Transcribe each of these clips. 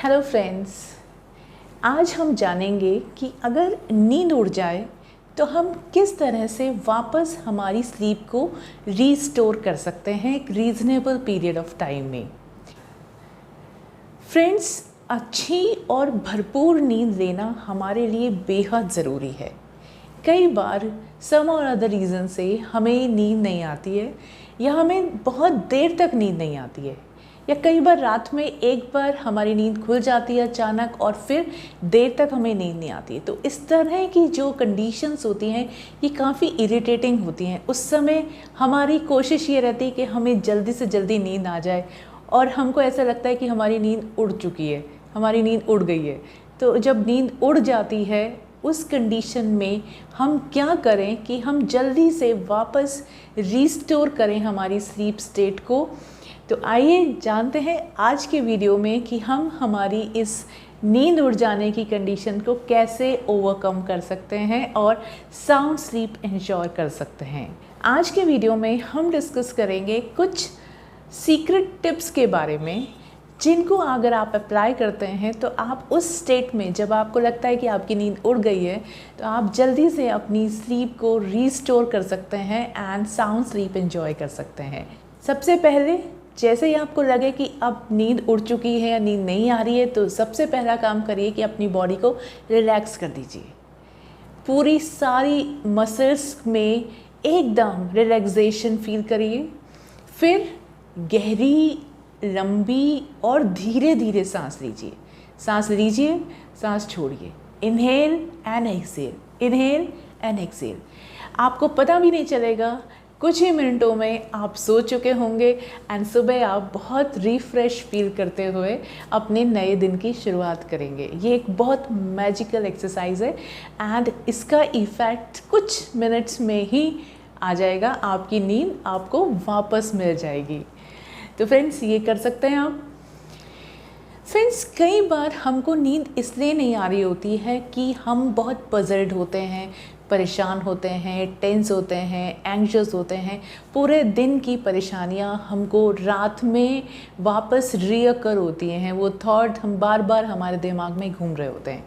Hello friends, आज हम जानेंगे कि अगर नींद उड़ जाए तो हम किस तरह से वापस हमारी स्लीप को रीस्टोर कर सकते हैं एक रीज़नेबल पीरियड ऑफ टाइम में। फ्रेंड्स, अच्छी और भरपूर नींद लेना हमारे लिए बेहद ज़रूरी है। कई बार सम और अदर रीज़न से हमें नींद नहीं आती है या हमें बहुत देर तक नींद नहीं आती है, या कई बार रात में एक बार हमारी नींद खुल जाती है अचानक और फिर देर तक हमें नींद नहीं आती है। तो इस तरह की जो कंडीशंस होती हैं ये काफ़ी इरिटेटिंग होती हैं। उस समय हमारी कोशिश ये रहती है कि हमें जल्दी से जल्दी नींद आ जाए और हमको ऐसा लगता है कि हमारी नींद उड़ चुकी है, हमारी नींद उड़ गई है। तो जब नींद उड़ जाती है उस कंडीशन में हम क्या करें कि हम जल्दी से वापस रीस्टोर करें हमारी स्लीप स्टेट को। तो आइए जानते हैं आज के वीडियो में कि हम हमारी इस नींद उड़ जाने की कंडीशन को कैसे ओवरकम कर सकते हैं और साउंड स्लीप एंश्योर कर सकते हैं। आज के वीडियो में हम डिस्कस करेंगे कुछ सीक्रेट टिप्स के बारे में जिनको अगर आप अप्लाई करते हैं तो आप उस स्टेट में जब आपको लगता है कि आपकी नींद उड़ गई है तो आप जल्दी से अपनी स्लीप को रीस्टोर कर सकते हैं एंड साउंड स्लीप एंजॉय कर सकते हैं। सबसे पहले जैसे ही आपको लगे कि अब नींद उड़ चुकी है या नींद नहीं आ रही है तो सबसे पहला काम करिए कि अपनी बॉडी को रिलैक्स कर दीजिए। पूरी सारी मसल्स में एकदम रिलैक्सेशन फील करिए। फिर गहरी, लंबी और धीरे धीरे सांस लीजिए। सांस लीजिए, सांस छोड़िए। Inhale and exhale, inhale and exhale. आपको पता भी नहीं चलेगा, कुछ ही मिनटों में आप सो चुके होंगे एंड सुबह आप बहुत रिफ़्रेश फील करते हुए अपने नए दिन की शुरुआत करेंगे। ये एक बहुत मैजिकल एक्सरसाइज है एंड इसका इफ़ेक्ट कुछ मिनट्स में ही आ जाएगा। आपकी नींद आपको वापस मिल जाएगी। तो फ्रेंड्स, ये कर सकते हैं आप। फ्रेंड्स, कई बार हमको नींद इसलिए नहीं आ रही होती है कि हम बहुत पज़ल्ड होते हैं, परेशान होते हैं, टेंस होते हैं, एंग्शियस होते हैं। पूरे दिन की परेशानियां हमको रात में वापस रीअकर होती हैं। वो थॉट हम बार बार हमारे दिमाग में घूम रहे होते हैं।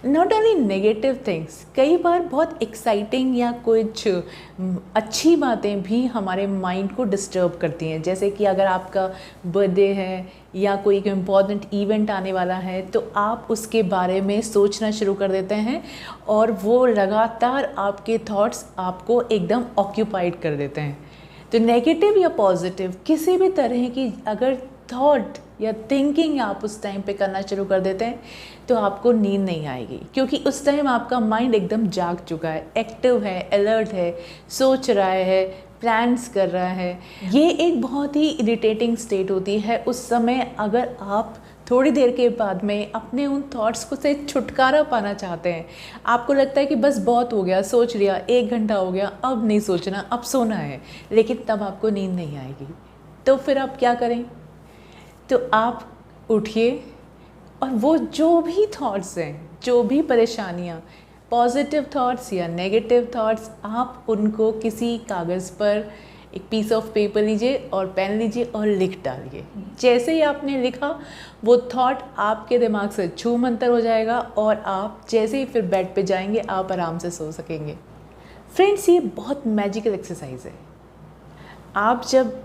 नॉट ओनली नेगेटिव थिंग्स, कई बार बहुत एक्साइटिंग या कुछ अच्छी बातें भी हमारे माइंड को डिस्टर्ब करती हैं। जैसे कि अगर आपका बर्थडे है या कोई एक इम्पॉर्टेंट इवेंट आने वाला है तो आप उसके बारे में सोचना शुरू कर देते हैं और वो लगातार आपके थॉट्स आपको एकदम ऑक्यूपाइड कर देते हैं। तो नेगेटिव या पॉजिटिव किसी भी तरह की अगर थॉट या थिंकिंग आप उस टाइम पे करना शुरू कर देते हैं तो आपको नींद नहीं आएगी, क्योंकि उस टाइम आपका माइंड एकदम जाग चुका है, एक्टिव है, अलर्ट है, सोच रहा है, प्लान्स कर रहा है। ये एक बहुत ही इरिटेटिंग स्टेट होती है। उस समय अगर आप थोड़ी देर के बाद में अपने उन थॉट्स को से छुटकारा पाना चाहते हैं, आपको लगता है कि बस बहुत हो गया, सोच लिया, 1 घंटा हो गया, अब नहीं सोचना, अब सोना है, लेकिन तब आपको नींद नहीं आएगी। तो फिर आप क्या करें? तो आप उठिए और वो जो भी थॉट्स हैं, जो भी परेशानियाँ, पॉजिटिव थॉट्स या नेगेटिव थॉट्स, आप उनको किसी कागज़ पर एक पीस ऑफ पेपर लीजिए और पेन लीजिए और लिख डालिए। जैसे ही आपने लिखा वो थॉट आपके दिमाग से छू मंतर हो जाएगा और आप जैसे ही फिर बेड पे जाएंगे आप आराम से सो सकेंगे। फ्रेंड्स, ये बहुत मैजिकल एक्सरसाइज है। आप जब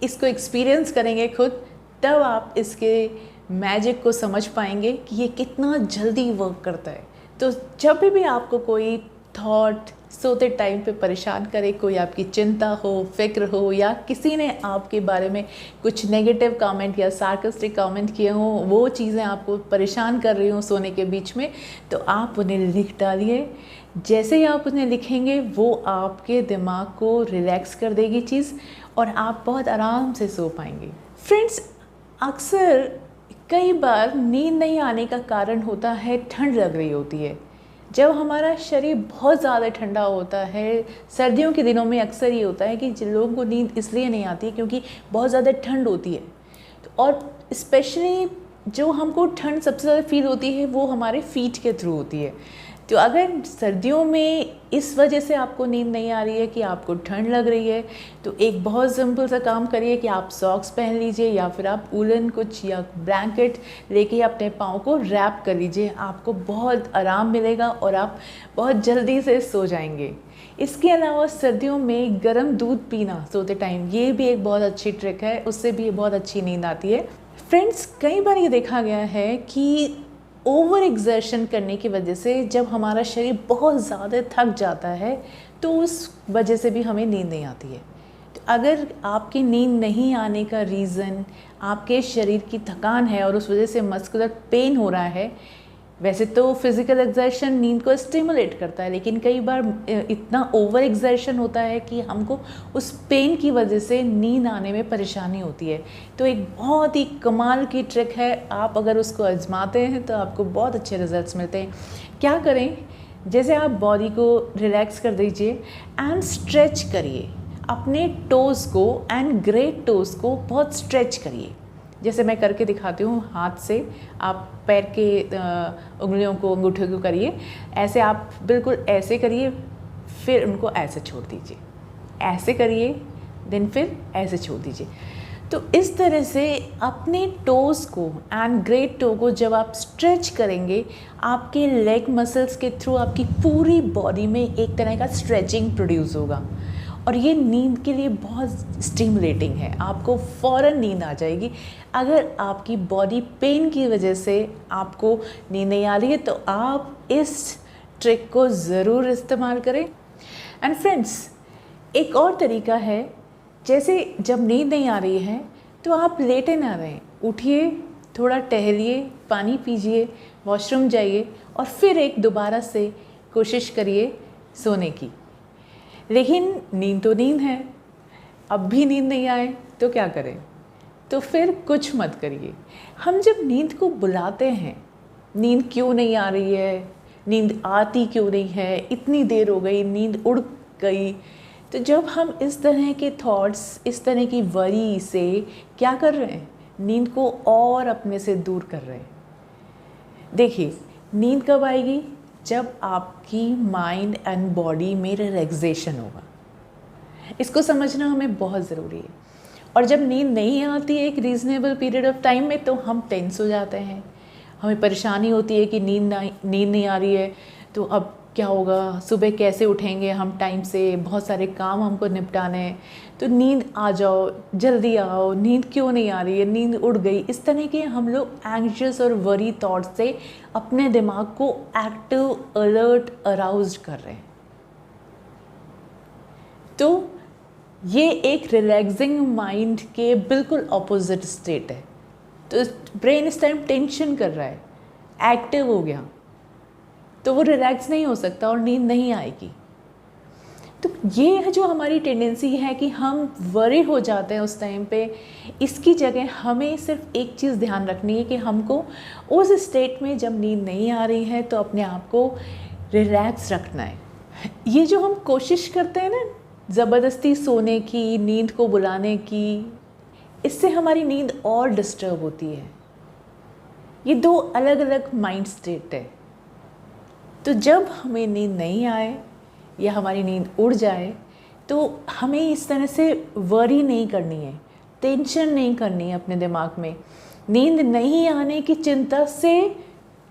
इसको एक्सपीरियंस करेंगे खुद, तब आप इसके मैजिक को समझ पाएंगे कि ये कितना जल्दी वर्क करता है। तो जब भी आपको कोई थॉट सोते टाइम पे परेशान करे, कोई आपकी चिंता हो, फिक्र हो, या किसी ने आपके बारे में कुछ नेगेटिव कमेंट या सार्कास्टिक कमेंट किए हों, वो चीज़ें आपको परेशान कर रही हों सोने के बीच में, तो आप उन्हें लिख डालिए। जैसे ही आप उन्हें लिखेंगे वो आपके दिमाग को रिलैक्स कर देगी चीज़ और आप बहुत आराम से सो पाएंगे। फ्रेंड्स, अक्सर कई बार नींद नहीं आने का कारण होता है ठंड लग रही होती है। जब हमारा शरीर बहुत ज़्यादा ठंडा होता है, सर्दियों के दिनों में अक्सर ये होता है कि जिन लोगों को नींद इसलिए नहीं आती है क्योंकि बहुत ज़्यादा ठंड होती है। तो और स्पेशली जो हमको ठंड सबसे ज़्यादा फील होती है वो हमारे फीट के थ्रू होती है। तो अगर सर्दियों में इस वजह से आपको नींद नहीं आ रही है कि आपको ठंड लग रही है, तो एक बहुत सिंपल सा काम करिए कि आप सॉक्स पहन लीजिए या फिर आप वूलन कुछ या ब्लैंकेट लेके अपने पाँव को रैप कर लीजिए। आपको बहुत आराम मिलेगा और आप बहुत जल्दी से सो जाएंगे। इसके अलावा सर्दियों में गर्म दूध पीना सोते टाइम, ये भी एक बहुत अच्छी ट्रिक है, उससे भी बहुत अच्छी नींद आती है। फ्रेंड्स, कई बार ये देखा गया है कि ओवर एक्सर्शन करने की वजह से जब हमारा शरीर बहुत ज़्यादा थक जाता है तो उस वजह से भी हमें नींद नहीं आती है। तो अगर आपकी नींद नहीं आने का रीज़न आपके शरीर की थकान है और उस वजह से मस्कुलर पेन हो रहा है, वैसे तो फिज़िकल एक्सर्शन नींद को स्टिमुलेट करता है, लेकिन कई बार इतना ओवर एक्सर्शन होता है कि हमको उस पेन की वजह से नींद आने में परेशानी होती है। तो एक बहुत ही कमाल की ट्रिक है, आप अगर उसको आजमाते हैं तो आपको बहुत अच्छे रिजल्ट्स मिलते हैं। क्या करें, जैसे आप बॉडी को रिलैक्स कर दीजिए एंड स्ट्रेच करिए अपने टोज़ को एंड ग्रेट टोज़ को बहुत स्ट्रेच करिए। जैसे मैं करके दिखाती हूँ, हाथ से आप पैर के उंगलियों को, अंगूठे को करिए, ऐसे आप बिल्कुल ऐसे करिए, फिर उनको ऐसे छोड़ दीजिए, ऐसे करिए, देन फिर ऐसे छोड़ दीजिए। तो इस तरह से अपने टोज़ को एंड ग्रेट टो को जब आप स्ट्रेच करेंगे, आपके लेग मसल्स के थ्रू आपकी पूरी बॉडी में एक तरह का स्ट्रेचिंग प्रोड्यूस होगा और ये नींद के लिए बहुत स्टिमुलेटिंग है। आपको फ़ौरन नींद आ जाएगी। अगर आपकी बॉडी पेन की वजह से आपको नींद नहीं आ रही है तो आप इस ट्रिक को ज़रूर इस्तेमाल करें। एंड फ्रेंड्स, एक और तरीका है, जैसे जब नींद नहीं आ रही है तो आप लेटे ना रहें, उठिए, थोड़ा टहलिए, पानी पीजिए, वॉशरूम जाइए और फिर एक दोबारा से कोशिश करिए सोने की। लेकिन नींद तो नींद है, अब भी नींद नहीं आए तो क्या करें? तो फिर कुछ मत करिए। हम जब नींद को बुलाते हैं, नींद क्यों नहीं आ रही है, नींद आती क्यों नहीं है, इतनी देर हो गई, नींद उड़ गई, तो जब हम इस तरह के थॉट्स, इस तरह की वरी से क्या कर रहे हैं, नींद को और अपने से दूर कर रहे हैं। देखिए, नींद कब आएगी? जब आपकी माइंड एंड बॉडी में रिलैक्सेशन होगा। इसको समझना हमें बहुत ज़रूरी है। और जब नींद नहीं आती है एक रीज़नेबल पीरियड ऑफ टाइम में, तो हम टेंस हो जाते हैं, हमें परेशानी होती है कि नींद नहीं आ रही है, तो अब क्या होगा, सुबह कैसे उठेंगे हम टाइम से, बहुत सारे काम हमको निपटाने हैं, तो नींद आ जाओ, जल्दी आओ, नींद क्यों नहीं आ रही है, नींद उड़ गई। इस तरह के हम लोग एंग्शियस और वरी थॉट से अपने दिमाग को एक्टिव, अलर्ट, अराउज्ड कर रहे हैं। तो ये एक रिलैक्सिंग माइंड के बिल्कुल ऑपोजिट स्टेट है। तो ब्रेन इस टाइम टेंशन कर रहा है, एक्टिव हो गया, तो वो रिलैक्स नहीं हो सकता और नींद नहीं आएगी। तो ये है जो हमारी टेंडेंसी है कि हम वरी हो जाते हैं उस टाइम पे। इसकी जगह हमें सिर्फ एक चीज़ ध्यान रखनी है कि हमको उस स्टेट में जब नींद नहीं आ रही है तो अपने आप को रिलैक्स रखना है। ये जो हम कोशिश करते हैं ना ज़बरदस्ती सोने की, नींद को बुलाने की, इससे हमारी नींद और डिस्टर्ब होती है। ये दो अलग अलग माइंड स्टेट है। तो जब हमें नींद नहीं आए या हमारी नींद उड़ जाए तो हमें इस तरह से वरी नहीं करनी है, टेंशन नहीं करनी है अपने दिमाग में। नींद नहीं आने की चिंता से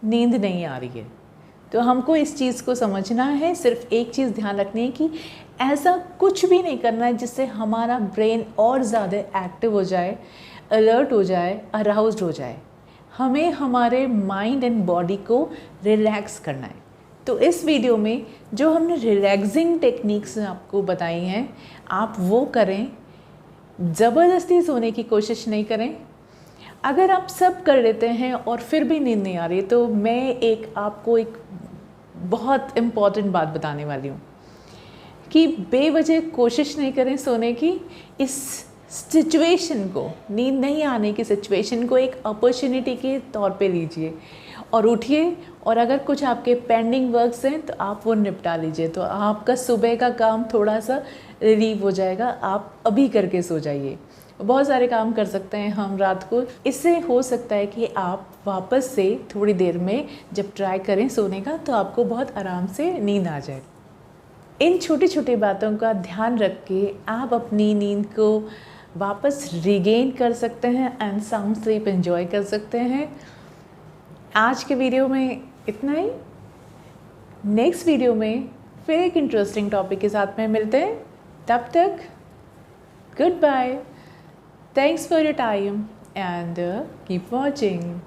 नींद नहीं आ रही है, तो हमको इस चीज़ को समझना है। सिर्फ एक चीज़ ध्यान रखनी है कि ऐसा कुछ भी नहीं करना है जिससे हमारा ब्रेन और ज़्यादा एक्टिव हो जाए, अलर्ट हो जाए, अराउज्ड हो जाए। हमें हमारे माइंड एंड बॉडी को रिलैक्स करना है। तो इस वीडियो में जो हमने रिलैक्सिंग टेक्निक्स आपको बताई हैं, आप वो करें, ज़बरदस्ती सोने की कोशिश नहीं करें। अगर आप सब कर लेते हैं और फिर भी नींद नहीं आ रही, तो मैं आपको एक बहुत इम्पॉर्टेंट बात बताने वाली हूँ कि बेवजह कोशिश नहीं करें सोने की। इस सिचुएशन को, नींद नहीं आने की सिचुएशन को एक अपॉर्चुनिटी के तौर पे लीजिए और उठिए, और अगर कुछ आपके पेंडिंग वर्क्स हैं तो आप वो निपटा लीजिए। तो आपका सुबह का काम थोड़ा सा रिलीव हो जाएगा। आप अभी करके सो जाइए। बहुत सारे काम कर सकते हैं हम रात को। इससे हो सकता है कि आप वापस से थोड़ी देर में जब ट्राई करें सोने का तो आपको बहुत आराम से नींद आ जाए। इन छोटी छोटी बातों का ध्यान रख के आप अपनी नींद को वापस रिगेन कर सकते हैं एंड साउंड स्लीप एंजॉय कर सकते हैं। आज के वीडियो में इतना ही। नेक्स्ट वीडियो में फिर एक इंटरेस्टिंग टॉपिक के साथ में मिलते हैं। तब तक goodbye, thanks for your time and keep watching.